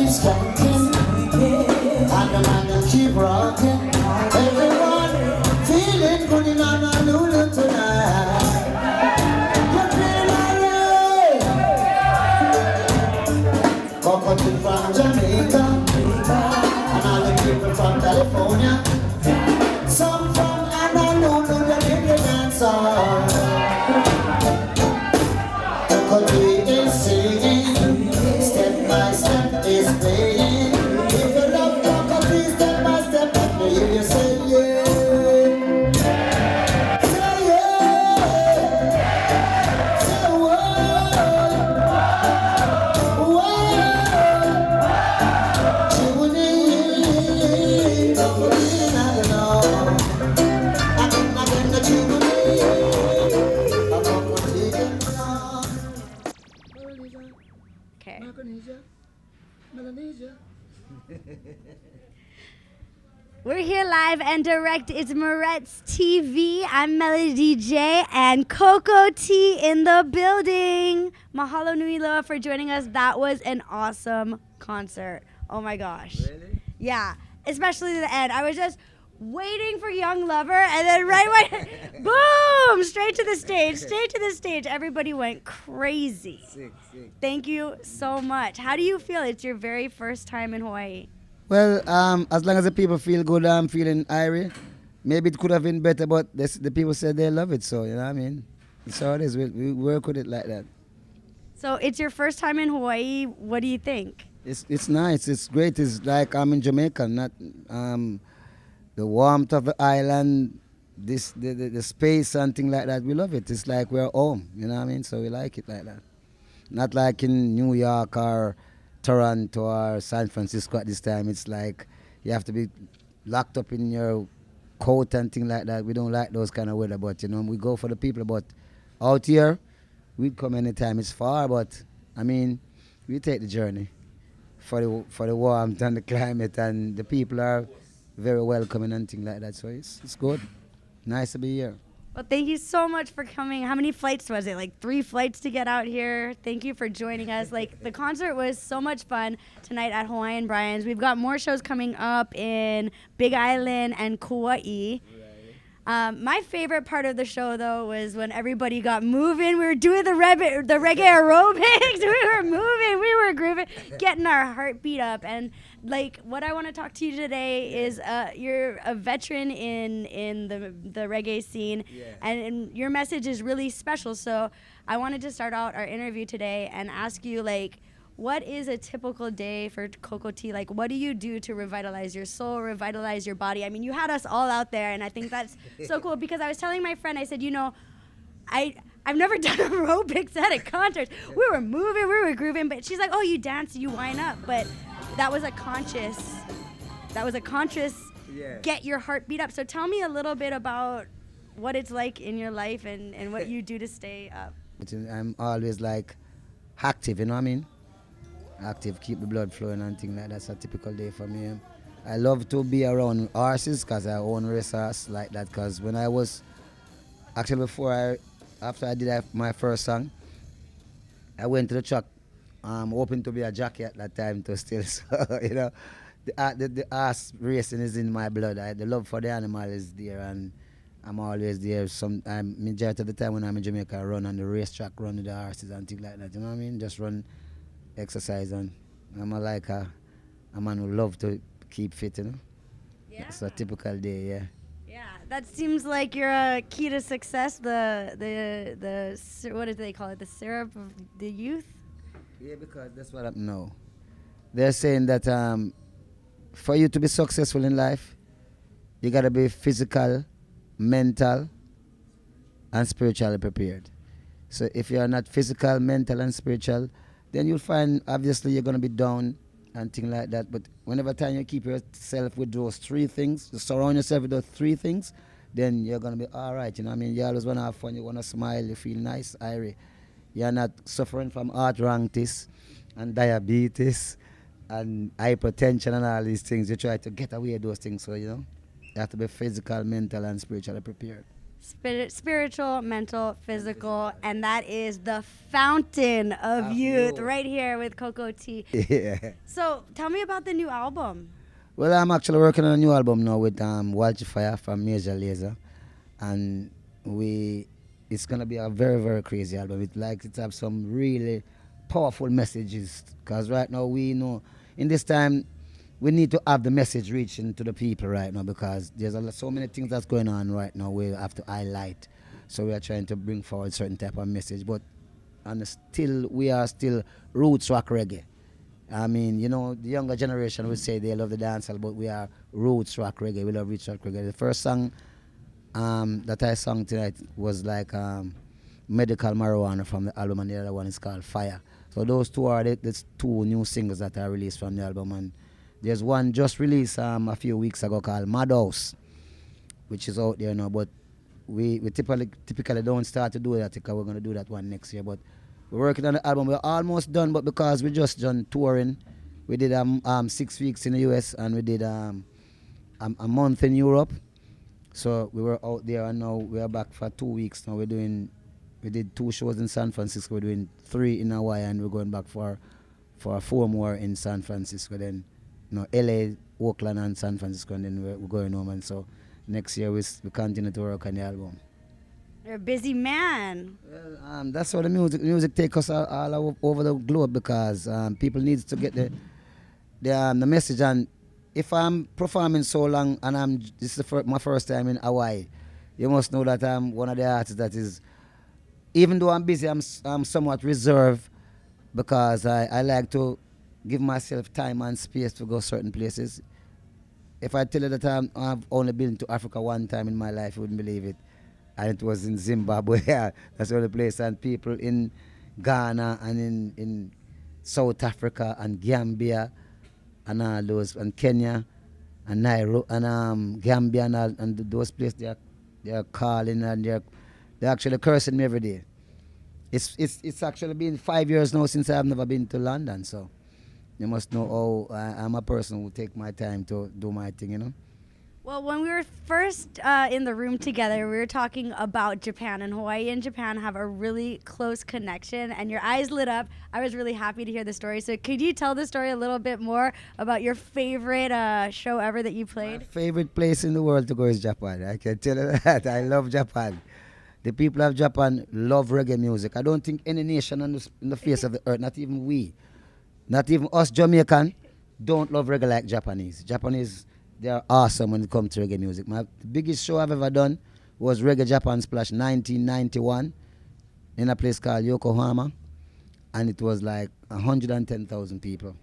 skanking, and the man will keep rocking. Everyone feeling good in Honolulu tonight. You feel alright? Cocoa from Jamaica, and all the people from California. Some from Honolulu, they make the dance on. Cocoa is singing, step by step is playing. If you love cocoa, please step by step, let me hear you say yeah. Say yeah. Say whoa. Whoa. Tune in, cocoa in Honolulu. Again, the tune in. Cocoa taking along. Okay. We're here live and direct. It's Moretz TV. I'm Melody DJ and Coco T in the building. Mahalo nui loa for joining us. That was an awesome concert. Oh my gosh. Really? Yeah, especially the end. I was just waiting for Young Lover, and then right away, boom, straight to the stage. Everybody went crazy. Sick. Thank you so much. How do you feel? It's your very first time in Hawaii. Well, as long as the people feel good, I'm feeling irie. Maybe it could have been better, but the people said they love it, so you know what I mean. It's how it is. We work with it like that. So it's your first time in Hawaii. What do you think? It's nice. It's great. It's like I'm in Jamaica, not the warmth of the island, the space and things like that. We love it. It's like we're home. You know what I mean? So we like it like that. Not like in New York or Toronto or San Francisco at this time. It's like you have to be locked up in your coat and things like that. We don't like those kind of weather, but you know, we go for the people. But out here, we'd come anytime. It's far, but I mean, we take the journey for the warmth and the climate, and the people are very welcoming and things like that. So it's good. Nice to be here. Well, thank you so much for coming. How many flights was it? Like 3 flights to get out here. Thank you for joining us. Like, the concert was so much fun tonight at Hawaiian Brian's. We've got more shows coming up in Big Island and Kauai. My favorite part of the show, though, was when everybody got moving. We were doing the reggae aerobics. We were moving. We were grooving, getting our heartbeat up. And, like, what I want to talk to you today is you're a veteran in the reggae scene, and your message is really special. So I wanted to start out our interview today and ask you, like, what is a typical day for Coco T? Like, what do you do to revitalize your soul, revitalize your body? I mean, you had us all out there, and I think that's so cool, because I was telling my friend, I said, you know, I've never done aerobics at a concert. We were moving, we were grooving, but she's like, oh, you dance, you wind up. But that was a conscious get your heart beat up. So tell me a little bit about what it's like in your life and what you do to stay up. I'm always like active, you know what I mean? Active, keep the blood flowing and things like that. That's a typical day for me. I love to be around horses because I own race horse like that. Because when I was, actually after I did my first song, I went to the track, hoping to be a jockey at that time too still. So, you know, the horse racing is in my blood. The love for the animal is there, and I'm always there. Majority of the time when I'm in Jamaica, I run on the racetrack, run with the horses and things like that. You know what I mean? Just run, exercise, and I'm a man who love to keep fit, you know. Yeah. It's a typical day, yeah. Yeah, that seems like you're a key to success. The what do they call it? The syrup of the youth. Yeah, because that's what I know. They're saying that for you to be successful in life, you gotta be physical, mental, and spiritually prepared. So if you are not physical, mental, and spiritual, then you'll find obviously you're gonna be down and things like that. But whenever time you keep yourself with those 3 things, you surround yourself with those 3 things, then you're gonna be all right. You know what I mean? You always wanna have fun, you wanna smile, you feel nice, irie. You're not suffering from arthritis and diabetes and hypertension and all these things. You try to get away those things, so you know you have to be physical, mental, and spiritually prepared. spiritual, mental, physical, and that is the fountain of youth right here with Coco T. Yeah. So tell me about the new album. Well, I'm actually working on a new album now with Walter Fire from Major Lazer, and it's gonna be a very very crazy album. It have some really powerful messages. Cause right now we know in this time we need to have the message reaching to the people right now because there's so many things that's going on right now we have to highlight. So we are trying to bring forward certain type of message, but and still we are still roots rock reggae. I mean, the younger generation would say they love the dancehall, but we are roots rock reggae. We love roots rock reggae. The first song that I sang tonight was like Medical Marijuana from the album, and the other one is called Fire. So those two are the two new singles that are released from the album. And there's one just released a few weeks ago called Mad House, which is out there now. But we typically don't start to do that because we're going to do that one next year. But we're working on the album. We're almost done, but because we just done touring, we did 6 weeks in the US and we did a month in Europe. So we were out there and now we are back for 2 weeks. Now we did 2 shows in San Francisco. We're doing 3 in Hawaii and we're going back for 4 more in San Francisco. Then LA, Oakland and San Francisco, and then we're going home. And so next year we continue to work on the album. You're a busy man. Well, that's how the music takes us all over the globe because people need to get the message. And if I'm performing so long and this is my first time in Hawaii, you must know that I'm one of the artists that is, even though I'm busy, I'm somewhat reserved because I like to give myself time and space to go certain places. If I tell you that I've only been to Africa one time in my life, you wouldn't believe it. And it was in Zimbabwe. Yeah, that's the only place. And people in Ghana and in South Africa and Gambia and all those, and Kenya and Nairobi and Gambia and those places they are calling and they're actually cursing me every day. It's actually been 5 years now since I've never been to London, so you must know how I'm a person who take my time to do my thing. Well, when we were first in the room together, we were talking about Japan, and Hawaii and Japan have a really close connection, and your eyes lit up. I was really happy to hear the story. So could you tell the story a little bit more about your favorite show ever that you played? My favorite place in the world to go is Japan. I can tell you that. I love Japan. The people of Japan love reggae music. I don't think any nation on the face of the earth, not even we, not even us Jamaican, don't love reggae like Japanese. Japanese, they are awesome when it comes to reggae music. The biggest show I've ever done was Reggae Japan Splash 1991 in a place called Yokohama, and it was like 110,000 people.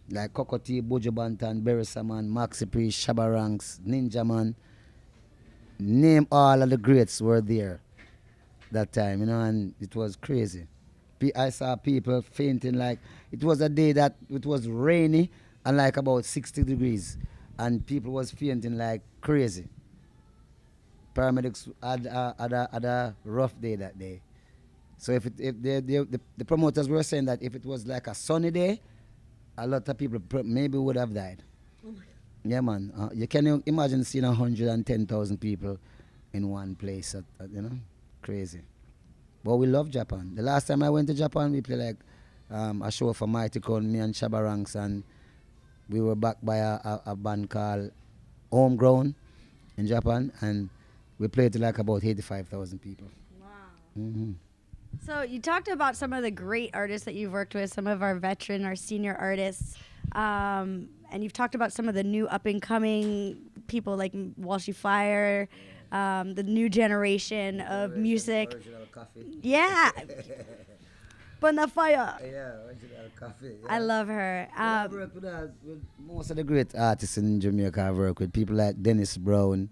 Like Kokoti, Buju Banton, Berry Saman, Maxi Priest, Shabba Ranks, Ninja Man. Name all of the greats were there that time, and it was crazy. I saw people fainting like it was a day that it was rainy and like about 60 degrees. And people was fainting like crazy. Paramedics had a rough day that day. So if the promoters were saying that if it was like a sunny day, a lot of people maybe would have died. Oh yeah, man. You can imagine seeing 110,000 people in one place. Crazy. But we love Japan. The last time I went to Japan, we played like a show for Mighty Crown, me and Shabba Ranks, and we were backed by a band called Homegrown in Japan, and we played to like about 85,000 people. Wow. Mm-hmm. So you talked about some of the great artists that you've worked with, some of our senior artists, and you've talked about some of the new up-and-coming people like Walshy Fire, the new generation of music. Yeah. Bonafire. Yeah, original coffee. Yeah. I love her. I've worked with most of the great artists in Jamaica. I've worked with people like Dennis Brown,